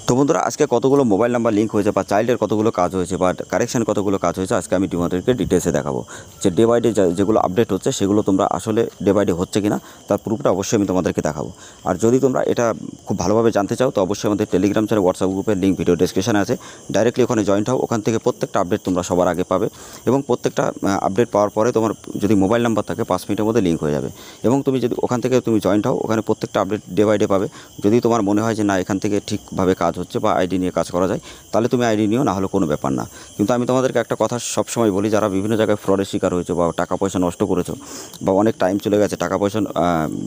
তো বন্ধুরা আজকে কতগুলো মোবাইল নাম্বার লিঙ্ক হয়েছে বা চাইল্ডের কতগুলো কাজ হয়েছে বা কারেকশন কতগুলো কাজ হয়েছে আজকে আমি তোমাদেরকে ডিটেলসে দেখাবো যে ডে বাই ডে যেগুলো আপডেট হচ্ছে সেগুলো তোমরা আসলে ডে বাই ডে হচ্ছে কিনা তার প্রুফটা অবশ্যই আমি তোমাদেরকে দেখাবো। আর যদি তোমরা এটা খুব ভালোভাবে জানতে চাও তো অবশ্যই আমাদের টেলিগ্রাম চ্যানেল হোয়াটসঅ্যাপ গ্রুপের লিঙ্ক ভিডিও ডেসক্রিপশনে আছে, ডাইরেক্টলি ওখানে জয়েন্ট হও। ওখান থেকে প্রত্যেকটা আপডেট তোমরা সবার আগে পাবে এবং প্রত্যেকটা আপডেট পাওয়ার পরে তোমার যদি মোবাইল নাম্বার থাকে 5 মিনিটের মধ্যে লিঙ্ক হয়ে যাবে এবং তুমি যদি ওখান থেকে তুমি জয়েন্ট হও ওখানে প্রত্যেকটা আপডেট ডে বাই ডে পাবে। যদি তোমার মনে হয় যে না এখান থেকে ঠিকভাবে কাজ হচ্ছে বা আইডি নিয়ে কাজ করা যায় তাহলে তুমি আইডি নিও, না হলে কোনো ব্যাপার না। কিন্তু আমি তোমাদেরকে একটা কথা সবসময় বলি, যারা বিভিন্ন জায়গায় ফ্রডের শিকার হয়েছে বা টাকা পয়সা নষ্ট করেছো বা অনেক টাইম চলে গেছে, টাকা পয়সা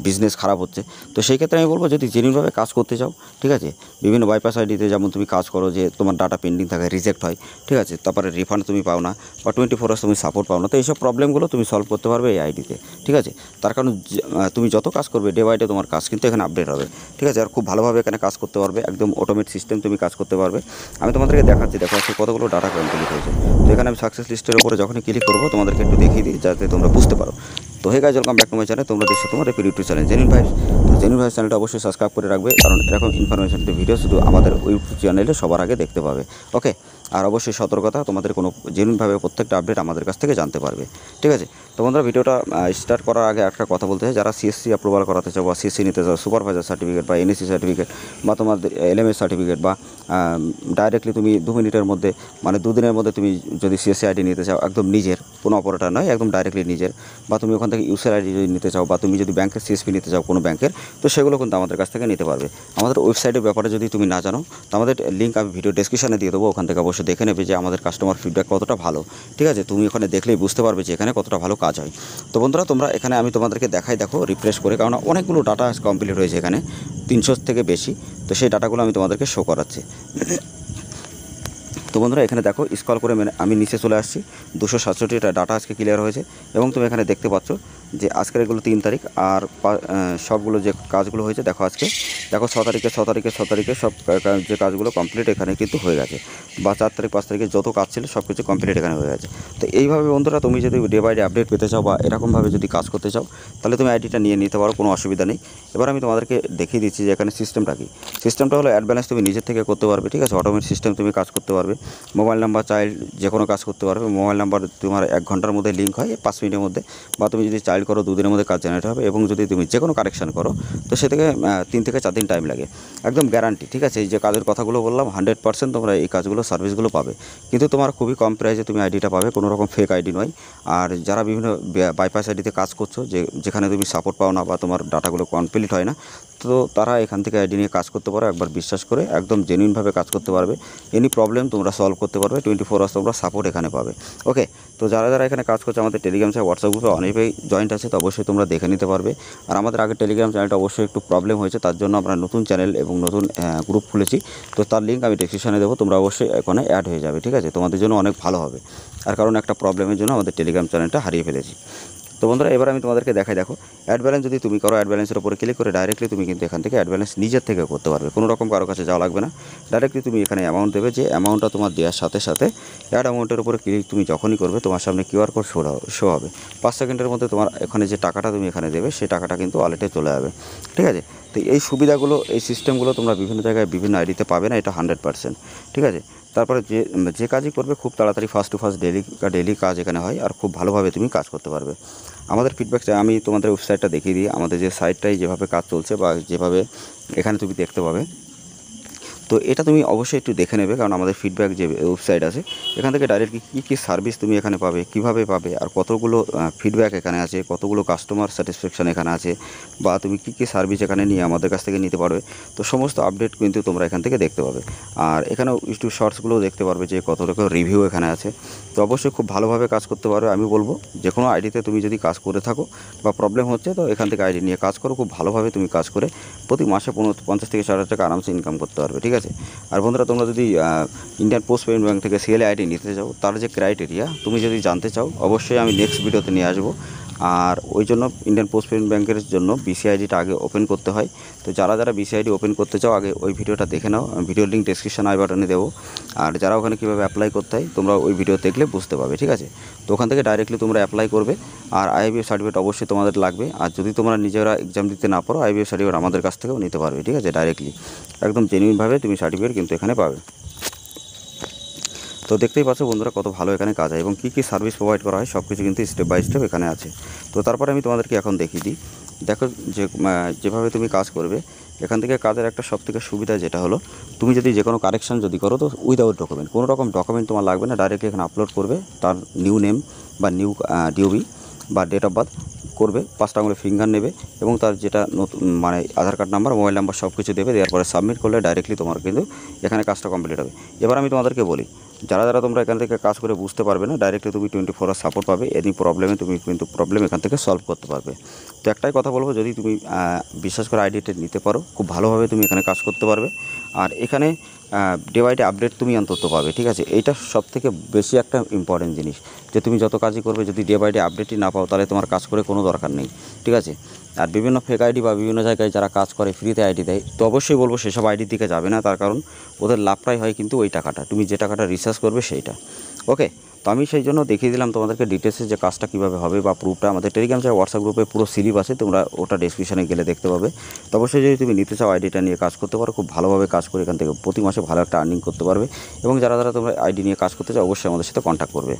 বিজনেস খারাপ হচ্ছে, তো সেই ক্ষেত্রে আমি বলবো যদি জেনুইনভাবে কাজ করতে চাও, ঠিক আছে, বিভিন্ন বাইপাস আইডিতে যেমন তুমি কাজ করো যে তোমার ডাটা পেন্ডিং থাকে, রিজেক্ট হয়, ঠিক আছে, তারপরে রিফান্ড তুমি পাও না বা 24 আওয়ার্স তুমি সাপোর্ট পাও না, তো এইসব প্রবলেমগুলো তুমি সলভ করতে পারবে এই আইডিতে, ঠিক আছে। তার কারণ তুমি যত কাজ করবে ডে বাই ডে তোমার কাজ কিন্তু এখানে আপডেট হবে, ঠিক আছে, আর খুব ভালোভাবে এখানে কাজ করতে পারবে, একদম অটোমেট সিস্টেম তুমি কাজ করতে পারবে। আমি তোমাদেরকে দেখাচ্ছি, দেখো আজকে কতগুলো ডাটা কমপ্লিট হয়েছে। তো এখানে আমি সাকসেস লিস্টের উপরে যখনই ক্লিক করবো তোমাদেরকে একটু দেখিয়ে দিই যাতে তোমরা বুঝতে পারো। তো hey guys, welcome back to my channel, তোমরা দেখছো তোমার ইউটিউব চ্যানেল জেনুইন ভাইস। তো জেনুইন ভাইস চ্যানেলটা অবশ্যই সাবস্ক্রাইব করে রাখবে, কারণ এরকম ইনফরমেশন ভিডিও শুধু আমাদের ইউটিউব চ্যানেলে সবার আগে দেখতে পাবে। ওকে, আর অবশ্যই সতর্কতা, তোমাদের কোনো জেনুইনভাবে প্রত্যেকটা আপডেট আমাদের কাছ থেকে জানতে পারবে, ঠিক আছে। তো বন্ধুরা ভিডিওটা স্টার্ট করার আগে একটা কথা বলতে চাই, যারা সিএসসি অ্যাপ্রুভাল করাতে চাও বা সিএসসি নিতে চাও, সুপারভাইজার সার্টিফিকেট বা এনএসসি সার্টিফিকেট বা তোমাদের এলএমএস সার্টিফিকেট বা ডাইরেক্টলি তুমি 2 মিনিটের মধ্যে মানে 2 দিনের মধ্যে তুমি যদি সিএসসি আইডি নিতে চাও, একদম নিজের, কোনো অপারেটর নয়, একদম ডাইরেক্টলি নিজের, বা তুমি ওখান থেকে ইউসার আইডি যদি নিতে চাও বা তুমি যদি ব্যাংকের সিএসপি নিতে চাও কোনো ব্যাংকের, তো সেগুলো কিন্তু আমাদের কাছ থেকে নিতে পারবে। আমাদের ওয়েবসাইটের ব্যাপারে যদি তুমি না জানো তো আমাদের লিঙ্ক আমি ভিডিও ডেসক্রিপশনে দিয়ে দেবো, ওখান থেকে অবশ্যই দেখে নেবে যে আমাদের কাস্টমার ফিডব্যাক কতটা ভালো, ঠিক আছে। তুমি ওখানে দেখলেই বুঝতে পারবে যে এখানে কতটা ভালো কাজ হয়। তো বন্ধুরা তোমরা এখানে আমি তোমাদেরকে দেখাই, দেখো রিফ্রেশ করে, কারণ অনেকগুলো ডাটা কমপ্লিট হয়েছে এখানে 300 থেকে বেশি, তো সেই ডাটাগুলো আমি তোমাদেরকে শো করাচ্ছি। তো বন্ধুরা এখানে দেখো স্ক্রল করে আমি নিচে চলে আসছি, 267টা ডাটা আজকে ক্লিয়ার হয়েছে এবং তুমি এখানে দেখতে পাচ্ছ যে আজকের এগুলো 3 তারিখ আর সবগুলো যে কাজগুলো হয়েছে দেখো আজকে, দেখো 6 তারিখে সব যে কাজগুলো কমপ্লিট এখানে কিন্তু হয়ে গেছে, বা 4 তারিখ 5 তারিখে যত কাজ ছিল সব কিছু কমপ্লিট এখানে হয়ে গেছে। তো এইভাবে বন্ধুরা তুমি যদি ডে বাই ডে আপডেট পেতে চাও বা এরকমভাবে যদি কাজ করতে চাও তাহলে তুমি আইডিটা নিয়ে নিতে পারো, কোনো অসুবিধা নেই। এবার আমি তোমাদেরকে দেখিয়ে দিচ্ছি যে এখানে সিস্টেমটা কি। সিস্টেমটা হলো অ্যাড ব্যালেন্স তুমি নিজের থেকে করতে পারবে, ঠিক আছে, অটোমেট সিস্টেম তুমি কাজ করতে পারবে। মোবাইল নাম্বার চাইল্ড যে কোনো কাজ করতে পারবে, মোবাইল নাম্বার তোমার 1 ঘন্টার মধ্যে লিঙ্ক হয় 5 মিনিটের মধ্যে, বা তুমি যদি চাইল্ড করো 2 দিনের মধ্যে কাজ জেনারেট হবে, এবং যদি তুমি যে কোনো কারেকশান করো তো সে থেকে 3 থেকে 4 দিন টাইম লাগে, একদম গ্যারান্টি, ঠিক আছে। এই যে কাজের কথাগুলো বললাম 100% তোমরা এই কাজগুলো সার্ভিসগুলো পাবে, কিন্তু তোমার খুবই কম প্রাইসে তুমি আইডিটা পাবে, কোনো রকম ফেক আইডি নয়। আর যারা বিভিন্ন বাইপাস আইডিতে কাজ করছো যেখানে তুমি সাপোর্ট পাও না বা তোমার ডাটাগুলো কমপ্লিট হয় না, তো তারা এখান থেকে আইডি নিয়ে কাজ করতে পারো, একবার বিশ্বাস করে একদম জেনুইনভাবে কাজ করতে পারবে, এনি প্রবলেম তোমরা সলভ করতে পারবে, 24 আওয়ার্স তোমরা সাপোর্ট এখানে পাবে। ওকে, তো যারা যারা এখানে কাজ করছে আমাদের টেলিগ্রাম চ্যানেল হোয়াটসঅ্যাপ গ্রুপে অনেকেই জয়েন্ট আছে, তো অবশ্যই তোমরা দেখে নিতে পারবে। আর আমাদের আগে টেলিগ্রাম চ্যানেলটা অবশ্যই একটু প্রবলেম হয়েছে, তার জন্য আমরা নতুন চ্যানেল এবং নতুন গ্রুপ খুলেছি, তো তার লিঙ্ক আমি ডেসক্রিপশনে দেবো, তোমরা অবশ্যই এখানে অ্যাড হয়ে যাবে, ঠিক আছে, তোমাদের জন্য অনেক ভালো হবে। আর কারণ একটা প্রবলেমের জন্য আমাদের টেলিগ্রাম চ্যানেলটা হারিয়ে ফেলেছি। তো বন্ধুরা এবার আমি তোমাদেরকে দেখাই, দেখো অ্যাড ব্যালেন্স যদি তুমি করো, অ্যাড ব্যালেন্সের উপরে ক্লিক করে ডাইরেক্টলি তুমি কিন্তু এখান থেকে অ্যাড ব্যালেন্স নিজের থেকে করতে পারবে, কোনো রকম কারো কাছে যাওয়া লাগবে না। ডাইরেক্টলি তুমি এখানে অ্যামাউন্ট দেবে, যে অ্যামাউন্টটা তোমার দেওয়ার সাথে সাথে অ্যাড অ্যামাউন্টের উপরে ক্লিক তুমি যখনই করবে তোমার সামনে কিউআর কোড শো হবে, 5 সেকেন্ডের মধ্যে তোমার এখানে যে টাকাটা তুমি এখানে দেবে সেই টাকাটা কিন্তু ওয়ালেটে চলে যাবে, ঠিক আছে। তো এই সুবিধাগুলো, এই সিস্টেমগুলো তোমরা বিভিন্ন জায়গায় বিভিন্ন আইডিতে পাবে না, এটা 100%, ঠিক আছে। তারপরে যে কাজই করবে খুব তাড়াতাড়ি ফার্স্ট টু ফার্স্ট ডেলি কাজ এখানে হয়, আর খুব ভালোভাবে তুমি কাজ করতে পারবে। আমাদের ফিডব্যাক আমি তোমাদের ওয়েবসাইটটা দেখিয়ে দিই, আমাদের যে সাইটটাই যেভাবে কাজ চলছে বা যেভাবে এখানে তুমি দেখতে পাবে, তো এটা তুমি অবশ্যই একটু দেখে নেবে, কারণ আমাদের ফিডব্যাক যে ওয়েবসাইট আছে এখান থেকে ডাইরেক্ট কী সার্ভিস তুমি এখানে পাবে, কিভাবে পাবে, আর কতগুলো ফিডব্যাক এখানে আছে, কতগুলো কাস্টমার স্যাটিসফ্যাকশান এখানে আছে, বা তুমি কী সার্ভিস এখানে নিয়ে আমাদের কাছ থেকে নিতে পারবে, তো সমস্ত আপডেট কিন্তু তোমরা এখান থেকে দেখতে পাবে। আর এখানেও একটু শর্টসগুলোও দেখতে পারবে যে কত রকম রিভিউ এখানে আছে, তো অবশ্যই খুব ভালোভাবে কাজ করতে পারবে। আমি বলবো যে কোনো আইডিতে তুমি যদি কাজ করে থাকো বা প্রবলেম হচ্ছে, তো এখান থেকে আইডি নিয়ে কাজ করো, খুব ভালোভাবে তুমি কাজ করে প্রতি মাসে 50 থেকে 60 টাকা আরামসে ইনকাম করতে পারবে, ঠিক আছে। আর বন্ধুরা তোমরা যদি ইন্ডিয়ান পোস্ট পেমেন্ট ব্যাঙ্ক থেকে সিএলএ আইডি নিতে চাও, তার যে ক্রাইটেরিয়া তুমি যদি জানতে চাও অবশ্যই আমি নেক্সট ভিডিওতে নিয়ে আসবো। আর ওই জন্য ইন্ডিয়ান পোস্ট পেমেন্ট ব্যাংকের জন্য বিসিআইডিটা আগে ওপেন করতে হয়। তো যারা বিসিআইডি ওপেন করতে চাও আগে ওই ভিডিওটা দেখে নাও, ভিডিও লিঙ্ক ডেসক্রিপশন আই বাটনে দেবো। আর যারা ওখানে কীভাবে অ্যাপ্লাই করতে হয় তোমরা ওই ভিডিও দেখলে বুঝতে পারবে, ঠিক আছে। তো ওখান থেকে ডাইরেক্টলি তোমরা অ্যাপ্লাই করবে। আর আইবিএফ সার্টিফিকেট অবশ্যই তোমাদের লাগবে। আর যদি তোমরা নিজেরা এক্সাম দিতে না পারো আইবিএফ সার্টিফিকেট আমাদের কাছ থেকেও নিতে পারবে, ঠিক আছে। ডাইরেক্টলি একদম জেনুইনভাবে তুমি সার্টিফিকেট কিন্তু এখানে পাবে। তো দেখতেই পাচ্ছ বন্ধুরা কত ভালো এখানে কাজ হয় এবং কী কী সার্ভিস প্রোভাইড করা হয় সব কিছু কিন্তু স্টেপ বাই স্টেপ এখানে আছে। তো তারপরে আমি তোমাদেরকে এখন দেখিয়ে দিই। দেখো যেভাবে তুমি কাজ করবে এখান থেকে কাজের একটা সবথেকে সুবিধা যেটা হলো, তুমি যদি যে কোনো কারেকশান যদি করো তো উইদাউট ডকুমেন্ট, কোনো রকম ডকুমেন্ট তোমার লাগবে না, ডাইরেক্টলি এখানে আপলোড করবে তার নিউ নেম বা নিউ ডিওবি বা ডেট অফ বার্থ করবে, 5টা আঙুলে ফিঙ্গার নেবে এবং তার যেটা নতুন মানে আধার কার্ড নাম্বার, মোবাইল নাম্বার সব কিছু দেবে। দেওয়ার পরে সাবমিট করলে ডাইরেক্টলি তোমার কিন্তু এখানে কাজটা কমপ্লিট হবে। এবার আমি তোমাদেরকে বলি, যারা তোমরা এখান থেকে কাজ করে বুঝতে পারবে না, ডাইরেক্টলি তুমি 24 আওয়ার সাপোর্ট পাবে। এনি প্রবলেমে তুমি কিন্তু প্রবলেম এখান থেকে সলভ করতে পারবে। তো একটাই কথা বলবো, যদি তুমি বিশ্বাস করে আইডিটা নিতে পারো খুব ভালোভাবে তুমি এখানে কাজ করতে পারবে। আর এখানে ডে বাই ডে আপডেট তুমি অন্তত পাবে, ঠিক আছে। এইটা সবথেকে বেশি একটা ইম্পর্টেন্ট জিনিস, যে তুমি যত কাজই করবে যদি ডে বাই ডে আপডেটই না পাও তাহলে তোমার কাজ করে কোনো দরকার নেই, ঠিক আছে। আর বিভিন্ন ফেক আইডি বা বিভিন্ন জায়গায় যারা কাজ করে ফ্রিতে আইডি দেয়, তো অবশ্যই বলবো সেসব আইডির দিকে যাবে না, তার কারণ ওদের লাভটাই হয় কিন্তু ওই টাকাটা, তুমি যে টাকাটা রিসার্চ করবে সেইটা। ওকে, তো আমি সেই জন্য দেখিয়ে দিলাম তোমাদেরকে ডিটেলসে যে কাজটা কীভাবে হবে বা প্রুফটা। আমাদের টেলিগ্রাম চ্যানেল হোয়াটসঅ্যাপ গ্রুপে পুরো সিলিপ আছে, তোমরা ওটা ডেসক্রিপশনে গেলে দেখতে পাবে। তো অবশ্যই যদি তুমি নিতে চাও আইডিটা নিয়ে কাজ করতে পারো, খুব ভালোভাবে কাজ করে এখান থেকে প্রতি মাসে ভালো একটা আর্নিং করতে পারবে। এবং যারা তোমরা আইডি নিয়ে কাজ করতে চাও অবশ্যই আমাদের সাথে কন্ট্যাক্ট করবে।